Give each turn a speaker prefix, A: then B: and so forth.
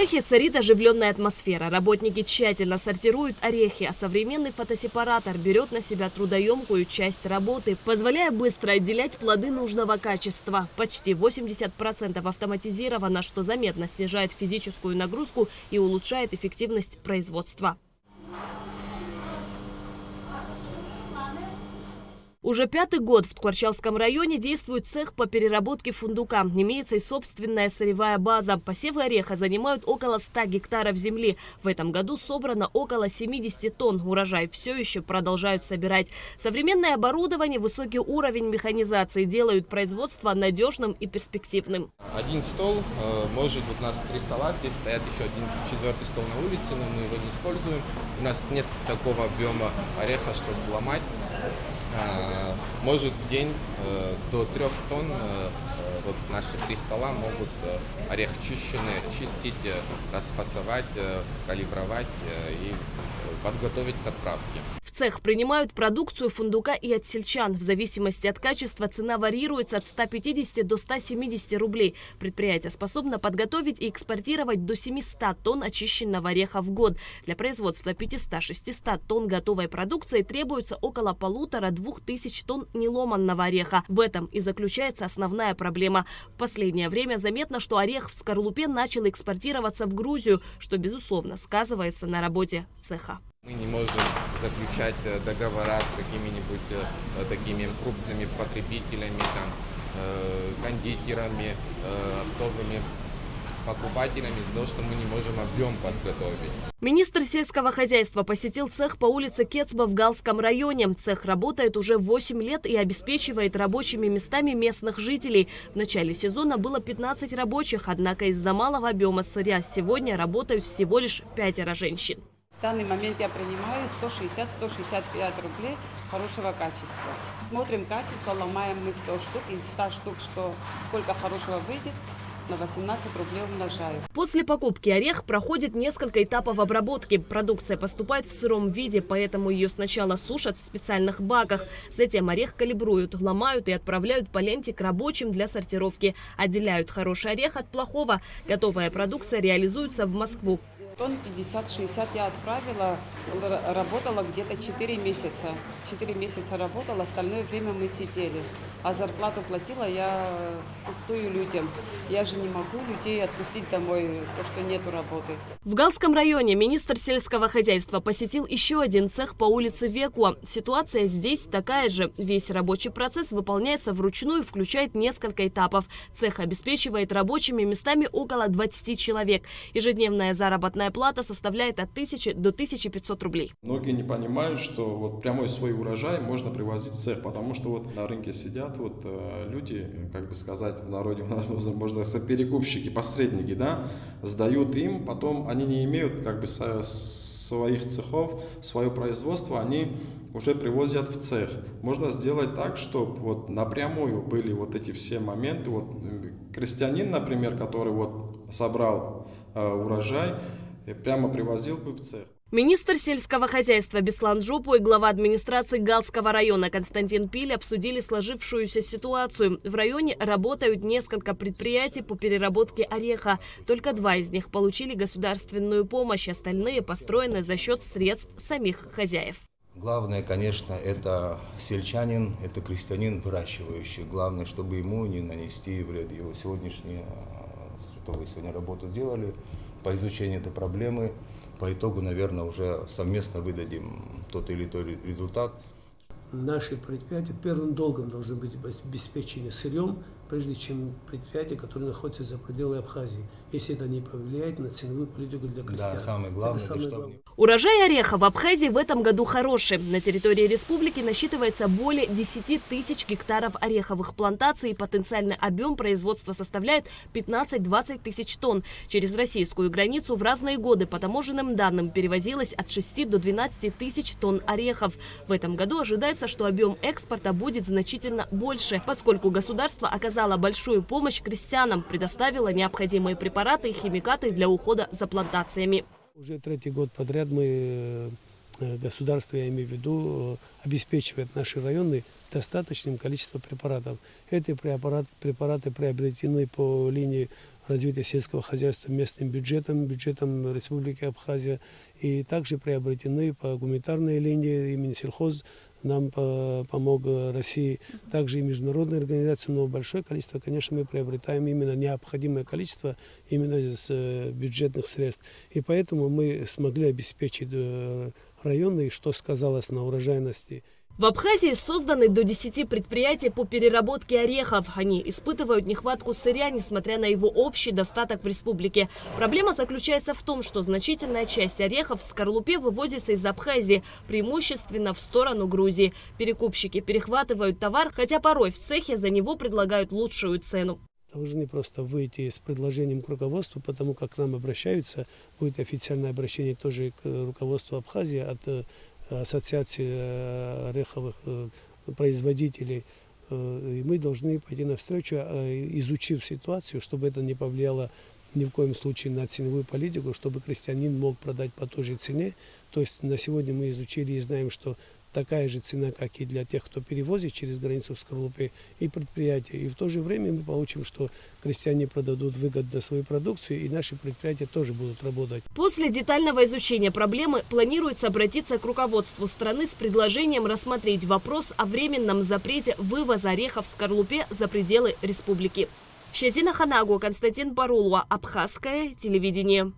A: цехе царит оживленная атмосфера. Работники тщательно сортируют орехи, а современный фотосепаратор берет на себя трудоемкую часть работы, позволяя быстро отделять плоды нужного качества. Почти 80% автоматизировано, что заметно снижает физическую нагрузку и улучшает эффективность производства. Уже 5-й год в Тхуарчалском районе действует цех по переработке фундука. Имеется и собственная сырьевая база. Посевы ореха занимают около 100 гектаров земли. В этом году собрано около 70 тонн. Урожай все еще продолжают собирать. Современное оборудование, высокий уровень механизации делают производство надежным и перспективным.
B: Один стол, может, вот у нас 3 стола, здесь стоят еще один 4-й стол на улице, но мы его не используем. У нас нет такого объема ореха, чтобы ломать. Может в день до 3 тонн вот наши 3 стола могут орех чищенный чистить, расфасовать, калибровать и подготовить к отправке.
A: В цех принимают продукцию фундука и от сельчан. В зависимости от качества цена варьируется от 150 до 170 рублей. Предприятие способно подготовить и экспортировать до 700 тонн очищенного ореха в год. Для производства 500-600 тонн готовой продукции требуется около 1500-2000 тонн неломанного ореха. В этом и заключается основная проблема. В последнее время заметно, что орех в скорлупе начал экспортироваться в Грузию, что, безусловно, сказывается на работе цеха.
B: Мы не можем заключать договора с какими-нибудь такими крупными потребителями, кондитерами, оптовыми покупателями из-за того, что мы не можем объем подготовить.
A: Министр сельского хозяйства посетил цех по улице Кецба в Галском районе. Цех работает уже 8 лет и обеспечивает рабочими местами местных жителей. В начале сезона было 15 рабочих, однако из-за малого объема сырья сегодня работают всего лишь 5 женщин.
C: В данный момент я принимаю 160-165 рублей хорошего качества. Смотрим качество, ломаем мы 100 штук. Из 100 штук, сколько хорошего выйдет, на 18 рублей умножаю.
A: После покупки орех проходит несколько этапов обработки. Продукция поступает в сыром виде, поэтому ее сначала сушат в специальных баках. Затем орех калибруют, ломают и отправляют по ленте к рабочим для сортировки. Отделяют хороший орех от плохого. Готовая продукция реализуется в Москву.
C: Тонн 50-60 я отправила, работала где-то 4 месяца. 4 месяца работала, остальное время мы сидели. А зарплату платила я впустую людям. Я же не могу людей отпустить домой, то что нету работы.
A: В Галском районе министр сельского хозяйства посетил еще один цех по улице Векуа. Ситуация здесь такая же. Весь рабочий процесс выполняется вручную, включает несколько этапов. Цех обеспечивает рабочими местами около 20 человек. Ежедневная заработная плата составляет от 1000 до 1500 рублей.
D: Многие не понимают, что вот прямой свой урожай можно привозить в цех, потому что вот на рынке сидят вот люди, как бы сказать в народе, можно сказать, перекупщики, посредники, да, сдают им, потом они не имеют как бы своих цехов, свое производство, они уже привозят в цех. Можно сделать так, чтобы вот напрямую были вот эти все моменты. Вот крестьянин, например, который вот собрал урожай, прямо привозил бы в цех.
A: Министр сельского хозяйства Беслан Жопу и глава администрации Галского района Константин Пиль обсудили сложившуюся ситуацию. В районе работают несколько предприятий по переработке ореха. Только 2 из них получили государственную помощь, остальные построены за счет средств самих хозяев.
E: Главное, конечно, это сельчанин, это крестьянин выращивающий. Главное, чтобы ему не нанести вред. Его сегодняшнее, что вы сегодня работу сделали по изучению этой проблемы. По итогу, наверное, уже совместно выдадим тот или иной результат.
F: Наши предприятия первым долгом должны быть обеспечены сырьем, прежде чем предприятия, которые находятся за пределами Абхазии, если это не повлияет на ценовую политику для крестьян.
E: Да, самое главное, это
F: главное.
A: Урожай ореха в Абхазии в этом году хороший. На территории республики насчитывается более 10 тысяч гектаров ореховых плантаций, и потенциальный объем производства составляет 15-20 тысяч тонн. Через российскую границу в разные годы по таможенным данным перевозилось от 6 до 12 тысяч тонн орехов. В этом году ожидается, что объем экспорта будет значительно больше, поскольку государство оказало большую помощь крестьянам, предоставило необходимые препараты и химикаты для ухода за плантациями.
F: Уже 3-й год подряд государство, я имею в виду, обеспечивает наши районы достаточным количеством препаратов. Эти препараты приобретены по линии развития сельского хозяйства местным бюджетом Республики Абхазия, и также приобретены по гуманитарной линии. Именно сельхоз нам помог России, также и международные организации, но большое количество, конечно, мы приобретаем именно необходимое количество именно из бюджетных средств. И поэтому мы смогли обеспечить районы, что сказалось на урожайности.
A: В Абхазии созданы до 10 предприятий по переработке орехов. Они испытывают нехватку сырья, несмотря на его общий достаток в республике. Проблема заключается в том, что значительная часть орехов в скорлупе вывозится из Абхазии, преимущественно в сторону Грузии. Перекупщики перехватывают товар, хотя порой в цехе за него предлагают лучшую цену.
F: Должны просто выйти с предложением к руководству, потому как к нам обращаются. Будет официальное обращение тоже к руководству Абхазии от ассоциации ореховых производителей. И мы должны пойти навстречу, изучив ситуацию, чтобы это не повлияло ни в коем случае на ценовую политику, чтобы крестьянин мог продать по той же цене. То есть на сегодня мы изучили и знаем, что такая же цена, как и для тех, кто перевозит через границу в скорлупе и предприятия. И в то же время мы получим, что крестьяне продадут выгодно свою продукцию, и наши предприятия тоже будут работать.
A: После детального изучения проблемы планируется обратиться к руководству страны с предложением рассмотреть вопрос о временном запрете вывоза орехов в скорлупе за пределы республики. Шазина Ханагу, Константин Барулова, Абхазское телевидение.